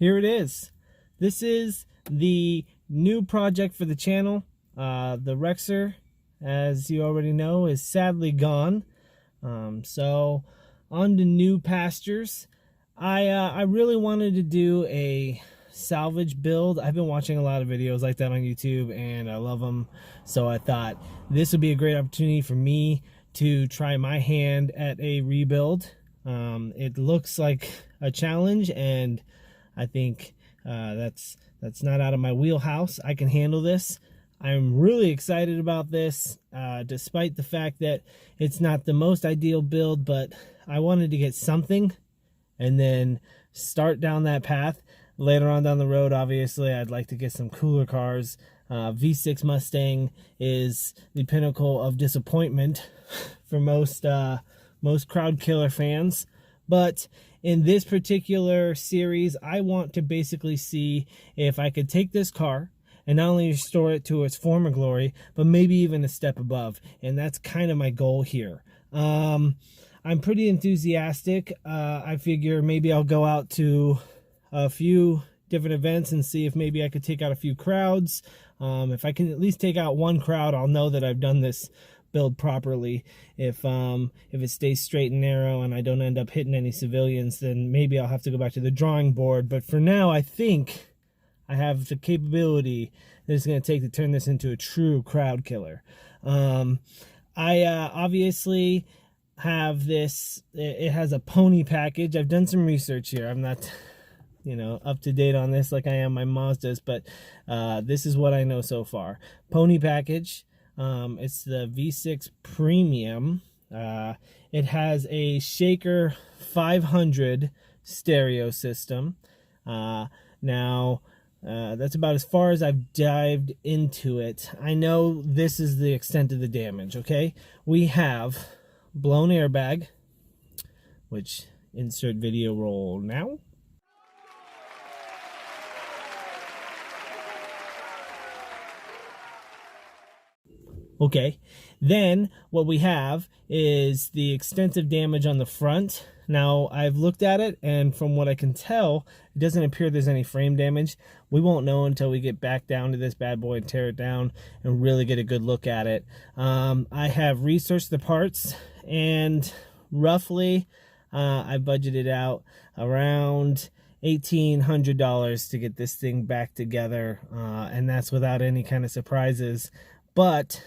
here it is. This is the new project for the channel. The Rexer, as you already know, is sadly gone. So on to new pastures. I really wanted to do a salvage build. I've been watching a lot of videos like that on YouTube and I love them. So I thought this would be a great opportunity for me to try my hand at a rebuild. It looks like a challenge, and I think that's not out of my wheelhouse. I can handle this. I'm really excited about this, despite the fact that it's not the most ideal build, but I wanted to get something and then start down that path. Later on down the road, obviously, I'd like to get some cooler cars. V6 Mustang is the pinnacle of disappointment for most crowd killer fans. But in this particular series, I want to basically see if I could take this car and not only restore it to its former glory, but maybe even a step above. And that's kind of my goal here. I'm pretty enthusiastic. I figure maybe I'll go out to a few different events and see if maybe I could take out a few crowds. If I can at least take out one crowd, I'll know that I've done this build properly. If it stays straight and narrow and I don't end up hitting any civilians, then maybe I'll have to go back to the drawing board. But for now, I think I have the capability that it's going to take to turn this into a true crowd killer. I obviously have this. It has a pony package. I've done some research here. I'm not, up to date on this like I am my Mazdas, but this is what I know so far. Pony package. It's the V6 Premium. It has a Shaker 500 stereo system. Now, that's about as far as I've dived into it. I know this is the extent of the damage, okay? We have blown airbag, which insert video roll now. Okay, then what we have is the extensive damage on the front. Now, I've looked at it, and from what I can tell, it doesn't appear there's any frame damage. We won't know until we get back down to this bad boy and tear it down and really get a good look at it. I have researched the parts, and roughly I budgeted out around $1,800 to get this thing back together, and that's without any kind of surprises. But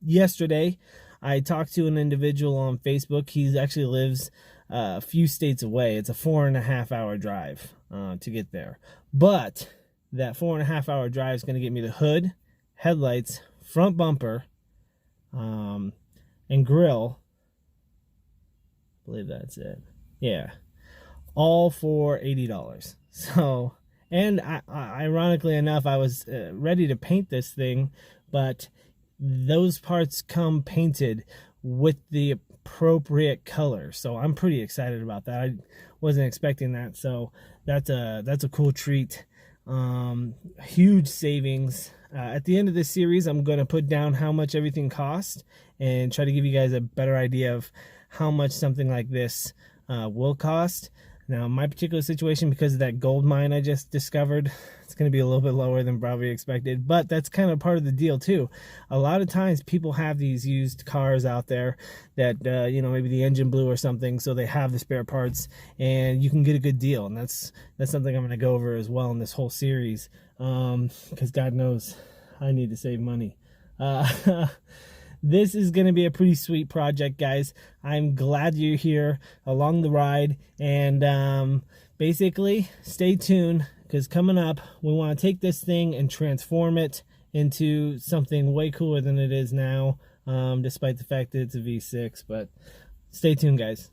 yesterday I talked to an individual on Facebook. He actually lives a few states away. It's a 4.5 hour drive to get there, but that 4.5 hour drive is going to get me the hood, headlights, front bumper, and grill. I believe that's it. Yeah, all for $80. So, and ironically enough, I was ready to paint this thing, but those parts come painted with the appropriate color. So I'm pretty excited about that. I wasn't expecting that. So that's a cool treat. Huge savings. At the end of this series, I'm going to put down how much everything cost and try to give you guys a better idea of how much something like this will cost. Now, in my particular situation, because of that gold mine I just discovered, it's going to be a little bit lower than probably expected, but that's kind of part of the deal too. A lot of times people have these used cars out there that, maybe the engine blew or something, so they have the spare parts and you can get a good deal. And that's something I'm going to go over as well in this whole series, because God knows I need to save money. This is going to be a pretty sweet project, guys. I'm glad you're here along the ride. And basically, stay tuned, because coming up, we want to take this thing and transform it into something way cooler than it is now, despite the fact that it's a V6. But stay tuned, guys.